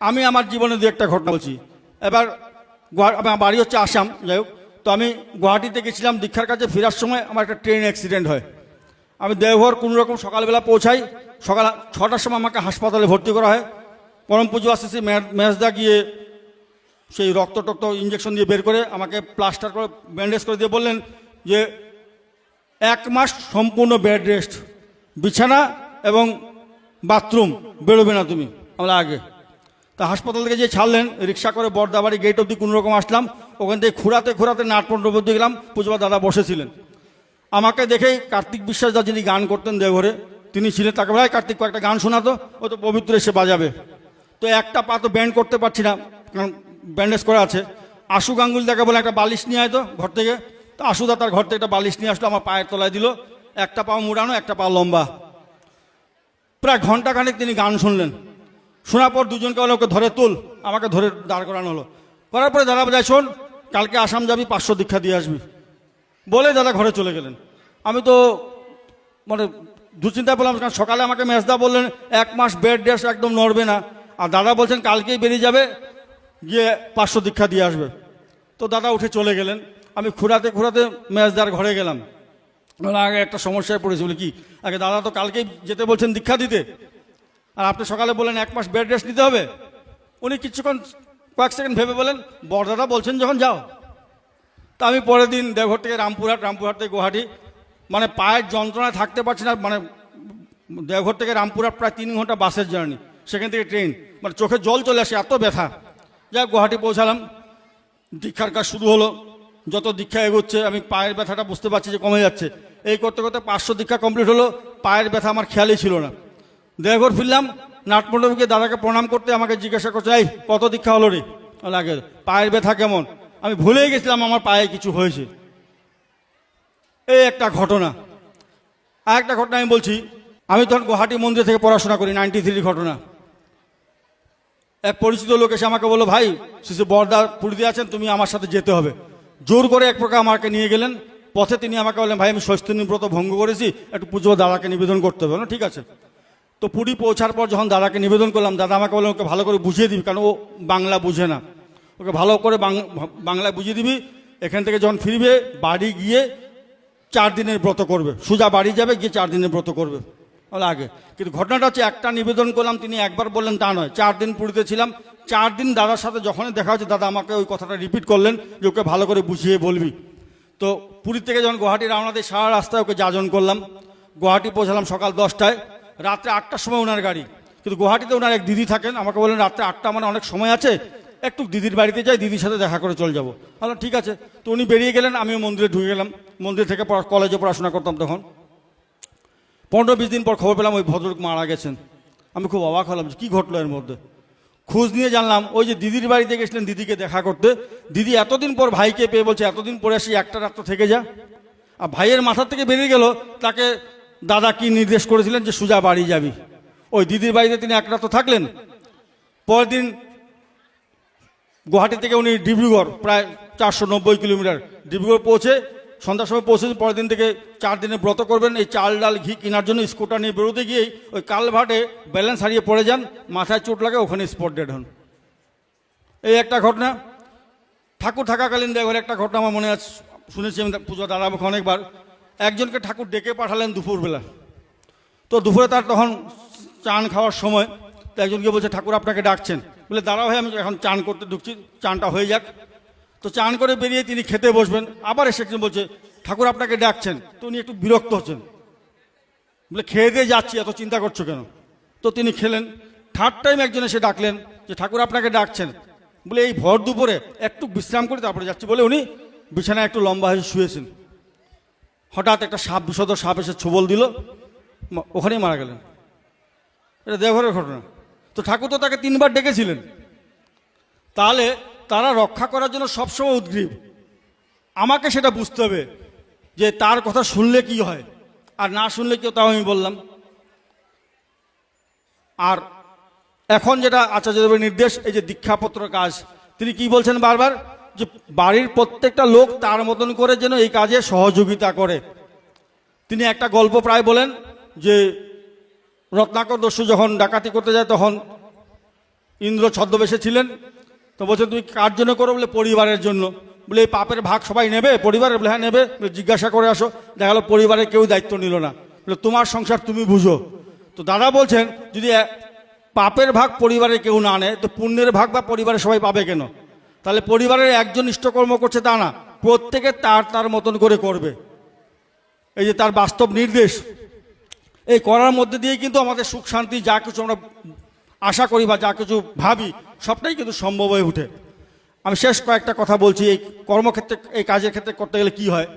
আমি আমার জীবনে দু একটা ঘটনা বলছি। এবার আমার বাড়ি হচ্ছে আসাম, যাই হোক। তো আমি গুয়াহাটিতে গেছিলাম দীক্ষার কাছে, ফেরার সময় আমার একটা ট্রেন অ্যাক্সিডেন্ট হয়। আমি দেওঘর কোনো রকম সকালবেলা পৌঁছাই, সকাল 6টার সময় আমাকে হাসপাতালে ভর্তি করা হয়। পরম পুজো আসতেছি মেজদা গিয়ে সেই রক্ত টক্ত ইঞ্জেকশন দিয়ে বের করে আমাকে প্লাস্টার করে ব্যান্ডেজ করে দিয়ে বললেন যে 1 মাস সম্পূর্ণ বেড রেস্ট, বিছানা এবং বাথরুম, বেরোবে না তুমি। আমরা আগে তা হাসপাতাল থেকে যে ছাড়লেন, রিক্সা করে বর্দাবাড়ি গেট অব্দি কোনো রকম আসলাম। ওখান থেকে ঘুরাতে নাটমণ্ডপ অব্দি গেলাম। পুজোবা দাদা বসেছিলেন, আমাকে দেখেই কার্তিক বিশ্বাস দা যিনি গান করতেন দেওঘরে তিনি ছিলেন। তাকে বলে, কার্তিক কয়েকটা গান শোনাতো, ও তো পবিত্র এসে বাজাবে। তো একটা পা তো ব্যান্ড করতে পারছি না, কারণ ব্যান্ডেজ করা আছে। আশু গাঙ্গুলি তাকে বলে একটা বালিশ নিয়ে আয় তো ঘর থেকে। তো আশুদা তার ঘর থেকে একটা বালিশ নিয়ে আসলো, আমার পায়ের তলায় দিল। একটা পা মুড়ানো, একটা পা লম্বা। প্রায় ঘন্টাখানেক তিনি গান শুনলেন। শোনার পর দুজনকে বলে ওকে ধরে তুল, আমাকে ধরে দাঁড় করানো হলো। করার পরে দাদা বোঝায়, শোন কালকে আসাম যাবি, 500 দীক্ষা দিয়ে আসবি বলে দাদা ঘরে চলে গেলেন। আমি তো মানে দুশ্চিন্তায় বললাম, কারণ সকালে আমাকে মেজদা বললেন 1 মাস বেড রেস্ট, একদম নড়বে না। আর দাদা বলছেন কালকেই বেরিয়ে যাবে, গিয়ে 500 দীক্ষা দিয়ে আসবে। তো দাদা উঠে চলে গেলেন। আমি ঘুরাতে মেজদার ঘরে গেলাম। আগে একটা সমস্যায় পড়েছি, বলে কি, আগে দাদা তো কালকেই যেতে বলছেন দীক্ষা দিতে, আর আপনি সকালে বলেন 1 মাস বেড রেস্ট নিতে হবে। উনি কিছুক্ষণ কয়েক সেকেন্ড ভেবে বলেন, বড়দাদা বলছেন যখন যাও। তা আমি পরের দিন দেওঘর থেকে রামপুরহাট থেকে গুয়াহাটি, মানে পায়ের যন্ত্রণায় থাকতে পারছি না। মানে দেওঘর থেকে রামপুরহাট প্রায় 3 ঘন্টা বাসের জার্নি, সেখান থেকে ট্রেন, মানে চোখে জল চলে আসে, এত ব্যথা। যাই গুয়াহাটি পৌঁছালাম, দীক্ষার কাজ শুরু হলো। যত দীক্ষা এগোচ্ছে আমি পায়ের ব্যথাটা বুঝতে পারছি যে কমে যাচ্ছে। এই করতে 500 দীক্ষা কমপ্লিট হলো, পায়ের ব্যথা আমার খেয়ালই ছিল না। দেওঘর ফিরলাম, নাটমণ্ডপকে দাদাকে প্রণাম করতে আমাকে জিজ্ঞাসা করছে, এই কত দীক্ষা হলো রে? লাগে পায়ের ব্যথা কেমন? আমি ভুলেই গেছিলাম আমার পায়ে কিছু হয়েছে। এই একটা ঘটনা। আর একটা ঘটনা আমি বলছি। আমি তখন গুয়াহাটি মন্দির থেকে পড়াশোনা করি, 93 ঘটনা। এক পরিচিত লোক এসে আমাকে বললো, ভাই শিশু বর্দা পুরীতে আছেন, তুমি আমার সাথে যেতে হবে। জোর করে এক প্রকার আমাকে নিয়ে গেলেন। পথে তিনি আমাকে বললেন, ভাই আমি ষষ্ঠী ব্রত ভঙ্গ করেছি, একটু পুজো দাদাকে নিবেদন করতে হবে। না ঠিক আছে। তো পুরী পৌঁছার পর যখন দাদাকে নিবেদন করলাম, দাদা আমাকে বললেন ওকে ভালো করে বুঝিয়ে দিবি, কারণ ও বাংলা বুঝে না। ওকে ভালো করে বাংলায় বুঝিয়ে দিবি। এখান থেকে যখন ফিরবে বাড়ি গিয়ে 4 দিনের ব্রত করবে, সোজা বাড়ি যাবে, গিয়ে 4 দিনের ব্রত করবে। আগে কিন্তু ঘটনাটা হচ্ছে, একটা নিবেদন করলাম, তিনি একবার বললেন তা নয়, 4 দিন পুরীতে ছিলাম। 4 দিন দাদার সাথে যখনই দেখা হচ্ছে, দাদা আমাকে ওই কথাটা রিপিট করলেন যে ওকে ভালো করে বুঝিয়ে বলবি। তো পুরী থেকে যখন গুয়াহাটি রওনা দিই, সারা রাস্তায় ওকে যাজন করলাম। গুয়াহাটি পৌঁছালাম সকাল 10টায়, রাত্রে 8টার সময় ওনার গাড়ি। কিন্তু গুয়াহাটিতে ওনার এক দিদি থাকেন, আমাকে বললেন রাত্রে 8টা মানে অনেক সময় আছে, একটু দিদির বাড়িতে যাই, দিদির সাথে দেখা করে চলে যাবো। বললাম ঠিক আছে। তো উনি বেরিয়ে গেলেন, আমিও মন্দিরে ঢুকে গেলাম। মন্দির থেকে কলেজে পড়াশোনা করতাম তখন। 15-20 দিন পর খবর পেলাম ওই ভদ্রলোক মারা গেছেন। আমি খুব অবাক হলাম, কি ঘটলো এর মধ্যে। খোঁজ নিয়ে জানলাম ওই যে দিদির বাড়িতে গেছিলেন দিদিকে দেখা করতে, দিদি এতদিন পর ভাইকে পেয়ে বলছে এতদিন পরে আসি, একটা রাত থেকে যা। আর ভাইয়ের মাথা থেকে বেরিয়ে গেল, তাকে দাদা কি নির্দেশ করেছিলেন যে সোজা বাড়ি যাবি। ওই দিদির বাড়িতে তিনি এক রাত থাকলেন। পরের দিন গুয়াহাটি থেকে উনি ডিব্রুগড়, প্রায় 490 কিলোমিটার, ডিব্রুগড় পৌঁছে সন্ধ্যার সময় পৌঁছেছে। পরের দিন থেকে 4 দিনে ব্রত করবেন। এই চাল ডাল ঘি কেনার জন্য স্কুটার নিয়ে বেরোতে গিয়েই ওই কালভার্টে ব্যালেন্স হারিয়ে পড়ে যান, মাথায় চোট লাগে, ওখানে স্পট ডেড হন। এই একটা ঘটনা। ঠাকুর থাকাকালীন দেওঘরে একটা ঘটনা আমার মনে আছে, শুনেছি আমি পুজো দাদা মুখে অনেকবার। একজনকে ঠাকুর ডেকে পাঠালেন দুপুরবেলা। তো দুপুরে তার তখন চান খাওয়ার সময়, তো একজনকে বলছে ঠাকুর আপনাকে ডাকছেন। বলে দাঁড়াও ভাই, আমি এখন চান করতে ঢুকছি, চানটা হয়ে যাক। তো চান করে বেরিয়ে তিনি খেতে বসবেন, আবার এসে একজন বলছে ঠাকুর আপনাকে ডাকছেন। তো উনি একটু বিরক্ত হচ্ছেন, বলে খেয়ে দিয়ে যাচ্ছি, এত চিন্তা করছো কেন? তো তিনি খেলেন। 3rd টাইম একজন এসে ডাকলেন যে ঠাকুর আপনাকে ডাকছেন। বলে এই ভর দুপুরে একটু বিশ্রাম করে তারপরে যাচ্ছি বলে উনি বিছানায় একটু লম্বা হয়ে শুয়েছেন। হঠাৎ একটা বিষধর সাপ এসে ছোবল দিল, ওখানেই মারা গেলেন। এটা দেওঘরের ঘটনা। তো ঠাকুর তো তাকে 3 বার ডেকেছিলেন। তাহলে তারা রক্ষা করার জন্য সবসময় উদ্গ্রীব। আমাকে সেটা বুঝতে হবে যে তার কথা শুনলে কি হয় আর না শুনলে কি, তাও আমি বললাম। আর এখন যেটা আচার্যদেবের নির্দেশ, এই যে দীক্ষাপত্র কাজ, তিনি কি বলছেন বারবার, যে বাড়ির প্রত্যেকটা লোক তার মতন করে যেন এই কাজে সহযোগিতা করে। তিনি একটা গল্প প্রায় বলেন যে রত্নাকর দস্যু যখন ডাকাতি করতে যায়, তখন ইন্দ্র ছদ্মবেশে ছিলেন। তো বলছে তুমি কার জন্য করো? বলে পরিবারের জন্য। বলে এই পাপের ভাগ সবাই নেবে পরিবারের? বলে হ্যাঁ নেবে। জিজ্ঞাসা করে আসো। দেখা গেলো পরিবারের কেউ দায়িত্ব নিল না। বলে তোমার সংসার তুমি বুঝো। তো দাদা বলছেন যদি পাপের ভাগ পরিবারে কেউ না নেয় তো পুণ্যের ভাগ বা পরিবারে সবাই পাবে কেন? তাহলে পরিবারের একজন ইষ্টকর্ম করছে তা না, প্রত্যেকে তার তার মতন করে করবে। এই যে তার বাস্তব নির্দেশ, এই করার মধ্যে দিয়ে কিন্তু আমাদের সুখ শান্তি যা কিছু আমরা আশা করি বা যা কিছু ভাবি সবটাই কিন্তু সম্ভব হয়ে ওঠে। আমি শেষ কয়েকটা কথা বলছি। এই কর্মক্ষেত্রে এই কাজের ক্ষেত্রে করতে গেলে কি হয়,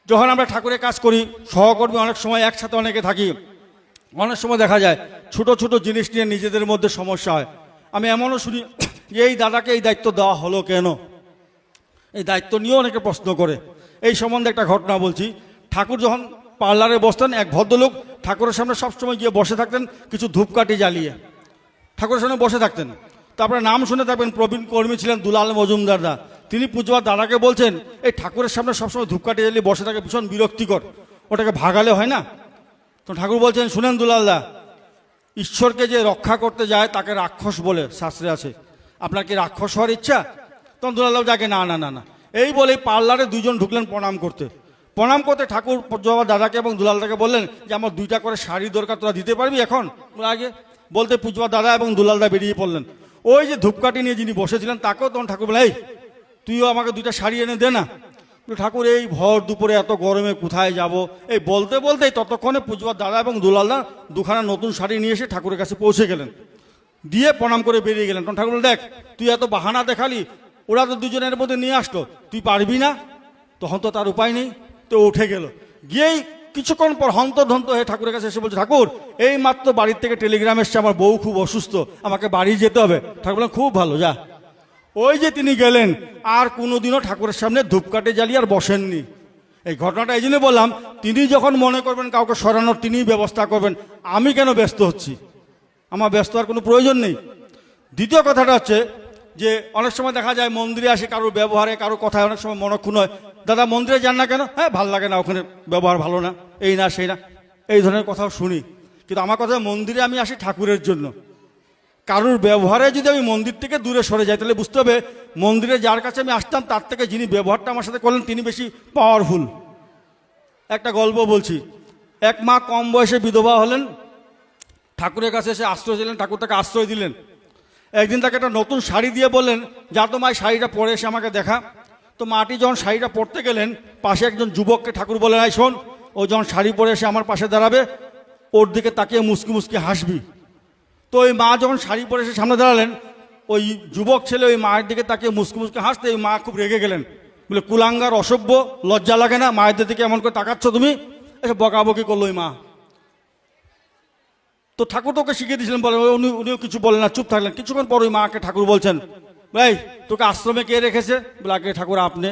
যখন আমরা ঠাকুরের কাজ করি সহকর্মী অনেক সময় একসাথে অনেকে থাকি, অনেক সময় দেখা যায় ছোট ছোট জিনিস নিয়ে নিজেদের মধ্যে সমস্যা হয়। আমি এমনও শুনি যে এই দাদাকে এই দায়িত্ব দেওয়া হলো কেন, এই দায়িত্ব নিয়েও অনেকে প্রশ্ন করে। এই সম্বন্ধে একটা ঘটনা বলছি। ঠাকুর যখন পার্লারে বসতেন, এক ভদ্রলোক ঠাকুরের সামনে সবসময় গিয়ে বসে থাকতেন কিছু ধূপকাঠি জ্বালিয়ে, ঠাকুরের সামনে বসে থাকতেন। তারপরে নাম শুনে থাকবেন, প্রবীণ কর্মী ছিলেন দুলাল মজুমদার দা। তিনি পূজ্যপাদ দাদাকে বলছেন এই ঠাকুরের সামনে সবসময় ধূপকাঠি জ্বালিয়ে বসে থাকে ভীষণ বিরক্তিকর, ওটাকে ভাগালে হয় না? তো ঠাকুর বলছেন শুনেন দুলাল দা, ঈশ্বরকে যে রক্ষা করতে যায় তাকে রাক্ষস বলে শাস্ত্রে আছে, আপনার কি রাক্ষস হওয়ার ইচ্ছা? তখন দুলাল যাকে না না না না এই বলে পার্লারে দুজন ঢুকলেন প্রণাম করতে। প্রণাম করতে ঠাকুর পূজ্যপাদ দাদাকে এবং দুলালদাকে বললেন যে আমার 2টা করে শাড়ি দরকার, তোরা দিতে পারবি এখন? আগে বলতে পূজ্যপাদ দাদা এবং দুলালদা বেরিয়ে পড়লেন। ওই যে ধূপকাঠি নিয়ে যিনি বসেছিলেন তাকেও তখন ঠাকুর বলে এই তুইও আমাকে 2টা শাড়ি এনে দে না। ঠাকুর এই ভর দুপুরে এত গরমে কোথায় যাব, এই বলতে বলতেই ততক্ষণে পূজ্যপাদ দাদা এবং দুলালদা 2খানা নতুন শাড়ি নিয়ে এসে ঠাকুরের কাছে পৌঁছে গেলেন, দিয়ে প্রণাম করে বেরিয়ে গেলেন। তখন ঠাকুর দেখ তুই এত বাহানা দেখালি, ওরা তো দুজনের মধ্যে নিয়ে আসলো, তুই পারবি না? তখন তো তার উপায় নেই, তো উঠে গেল। গিয়েই কিছুক্ষণ পর হন্তধন্ত হয়ে ঠাকুরের কাছে এসে বলছে ঠাকুর এই মাত্র বাড়ির থেকে টেলিগ্রাম এসছে আমার বউ খুব অসুস্থ, আমাকে বাড়ি যেতে হবে। ঠাকুর বললেন খুব ভালো, যা। ওই যে তিনি গেলেন, আর কোনোদিনও ঠাকুরের সামনে ধূপকাঠি জ্বালিয়ে আর বসেননি। এই ঘটনাটা এই জন্য বললাম, তিনি যখন মনে করবেন কাউকে সরানোর তিনিই ব্যবস্থা করবেন, আমি কেন ব্যস্ত হচ্ছি? আমার ব্যস্ত হওয়ার কোনো প্রয়োজন নেই। দ্বিতীয় কথাটা হচ্ছে যে অনেক সময় দেখা যায় মন্দিরে আসে কারোর ব্যবহারে কারোর কথায় অনেক সময় মনক্ষুণ্ণ হয়, দাদা মন্দিরে যান না কেন? হ্যাঁ ভাল লাগে না, ওখানে ব্যবহার ভালো না, এই না সেই না, এই ধরনের কথাও শুনি। কিন্তু আমার কথা মন্দিরে আমি আসি ঠাকুরের জন্য। কারোর ব্যবহারে যদি আমি মন্দির থেকে দূরে সরে যাই তাহলে বুঝতে হবে মন্দিরে যার কাছে আমি আসতাম তার থেকে যিনি ব্যবহারটা আমার সাথে করলেন তিনি বেশি পাওয়ারফুল। একটা গল্প বলছি। এক মা কম বয়সে বিধবা হলেন, ঠাকুরের কাছে এসে আশ্রয় দিলেন, ঠাকুর তাকে আশ্রয় দিলেন। একদিন তাকে একটা নতুন শাড়ি দিয়ে বললেন যা তো মায়ের শাড়িটা পরে এসে আমাকে দেখা। তো মাটি যখন শাড়িটা পরতে গেলেন পাশে একজন যুবককে ঠাকুর বলেন আয় শোন, ও যখন শাড়ি পরে এসে আমার পাশে দাঁড়াবে ওর দিকে তাকিয়ে মুসকি মুসকি হাসবি। তো ওই মা যখন শাড়ি পরে এসে সামনে দাঁড়ালেন, ওই যুবক ছেলে ওই মায়ের দিকে তাকিয়ে মুসকি মুসকি হাসতে ওই মা খুব রেগে গেলেন, বলে কুলাঙ্গার অসভ্য, লজ্জা লাগে না মায়েদের দিকে এমন করে তাকাচ্ছ তুমি? এসে বকাবকি করলো ওই মা। তো ঠাকুর তোকে শিখিয়ে দিয়েছিলেন বলে উনিও কিছু বলেন না, চুপ থাকলেন। কিছুক্ষণ পর ওই মাকে ঠাকুর বলছেন ভাই তোকে আশ্রমে কে রেখেছে? বলে আগে ঠাকুর আপনি।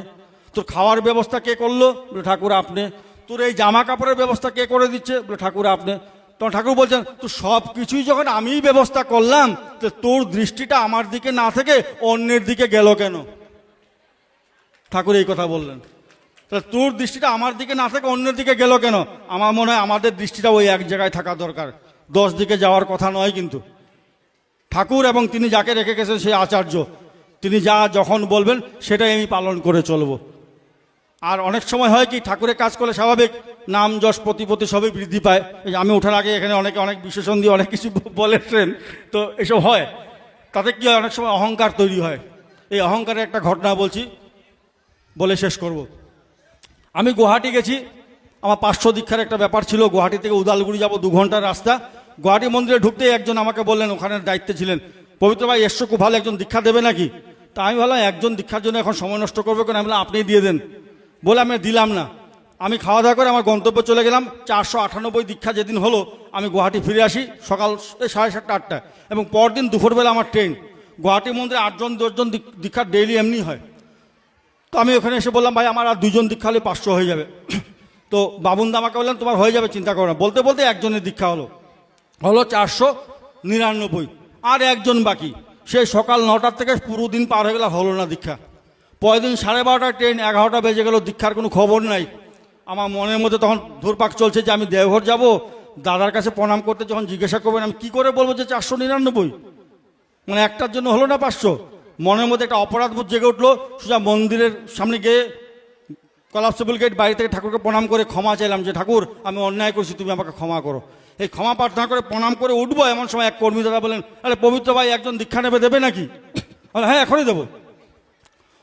তোর খাওয়ার ব্যবস্থা কে করলো? বলে ঠাকুর আপনি। তোর এই জামা কাপড়ের ব্যবস্থা কে করে দিচ্ছে? বলে ঠাকুর আপনি। তখন ঠাকুর বলছেন তো সব কিছুই যখন আমিই ব্যবস্থা করলাম তো তোর দৃষ্টিটা আমার দিকে না থেকে অন্যের দিকে গেল কেন? ঠাকুর এই কথা বললেন, তাহলে তোর দৃষ্টিটা আমার দিকে না থেকে অন্যের দিকে গেল কেন? আমার মনে হয় আমাদের দৃষ্টিটা ওই এক জায়গায় থাকা দরকার, 10 দিকে যাওয়ার কথা নয়। কিন্তু ঠাকুর এবং তিনি যাকে রেখে গেছেন সেই আচার্য, তিনি যা যখন বলবেন সেটাই আমি পালন করে চলব। আর অনেক সময় হয় কি ঠাকুরের কাজ করলে স্বাভাবিক নাম যশ প্রতিপত্তি সবই বৃদ্ধি পায়। এই আমি ওঠার আগে এখানে অনেকে অনেক বিশেষণ দিয়ে অনেক কিছু বলেছেন, তো এসব হয়, তাতে কি হয় অনেক সময় অহংকার তৈরি হয়। এই অহংকারের একটা ঘটনা বলছি, বলে শেষ করব। আমি গুয়াহাটি গেছি, আমার 500 দীক্ষার একটা ব্যাপার ছিল। গুয়াহাটি থেকে উদালগুড়ি যাব 2 ঘন্টার রাস্তা। গুয়াহাটি মন্দিরে ঢুকতেই একজন আমাকে বললেন, ওখানের দায়িত্বে ছিলেন, পবিত্র ভাই এসছো খুব ভালো, একজন দীক্ষা দেবে নাকি? তা আমি বললাম একজন দীক্ষার জন্য এখন সময় নষ্ট করবে কেন? আমি বললাম আপনি দিয়ে দেন। বলে আমি দিলাম না। আমি খাওয়া দাওয়া করে আমার গন্তব্যে চলে গেলাম। 498 দীক্ষা যেদিন হলো আমি গুয়াহাটি ফিরে আসি সকাল 7:30 8টা, এবং পরদিন দুপুরবেলা আমার ট্রেন। গুয়াহাটি মন্দিরে 8 জন 10 জন দীক্ষার ডেইলি এমনি হয়। তো আমি ওখানে এসে বললাম ভাই আমার আর 2 জন দীক্ষা হলে 500 হয়ে যাবে। তো বাবুন্দা আমাকে বললেন তোমার হয়ে যাবে, চিন্তা করো না। বলতে বলতে একজনের দীক্ষা হলো 499, আর একজন বাকি। সেই সকাল 9টার থেকে পুরো দিন পার হয়ে গেল, হলো না দীক্ষা। পরের দিন 12:30টায় ট্রেন, 11টা বেজে গেল, দীক্ষার কোনো খবর নাই। আমার মনের মধ্যে তখন ধুরপাক চলছে যে আমি দেওঘর যাব, দাদার কাছে প্রণাম করতে যখন জিজ্ঞাসা করবেন আমি কি করে বলবো যে 499? মানে একটার জন্য হলো না 500। মনের মধ্যে একটা অপরাধ বোধ জেগে উঠলো, সোজা মন্দিরের সামনে গিয়ে কলাপসেবল গেট বাড়ি থেকে ঠাকুরকে প্রণাম করে ক্ষমা চাইলাম যে ঠাকুর আমি অন্যায় করছি, তুমি আমাকে ক্ষমা করো। এই ক্ষমা প্রার্থনা করে প্রণাম করে উঠবো, এমন সময় এক কর্মী দাদা বলেন, আরে পবিত্র ভাই একজন দীক্ষা নেবে, দেবে নাকি? হ্যাঁ এখনই দেবো।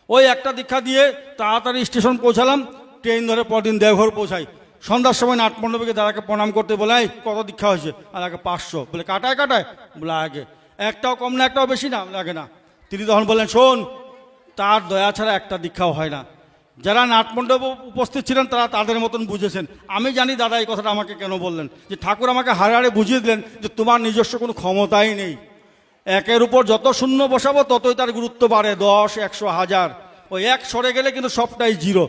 ওই একটা দীক্ষা দিয়ে তাড়াতাড়ি স্টেশন পৌঁছালাম, ট্রেন ধরে পরদিন দেওঘর পৌঁছাই। সন্ধ্যার সময় নাটমণ্ডপে দাদাকে প্রণাম করতে বলে, এই কত দীক্ষা হয়েছে? আর আগে 500। বলে কাটায় কাটায়? বলে আগে। একটাও কম না একটাও বেশি না? লাগে না। তিনি তখন বললেন, শোন, তার দয়া ছাড়া একটা দীক্ষাও হয় না। যারা নাটমণ্ডপে উপস্থিত ছিলেন তারা তাদের মতন বুঝেছেন। আমি জানি দাদা এই কথাটা আমাকে কেন বললেন, যে ঠাকুর আমাকে হাড়ে হাড়ে বুঝিয়ে দিলেন যে তোমার নিজস্ব কোনো ক্ষমতাই নেই। একের উপর যত শূন্য বসাবো ততই তার গুরুত্ব বাড়ে, 10, 100, 1000। ওই এক সরে গেলে কিন্তু সবটাই জিরো।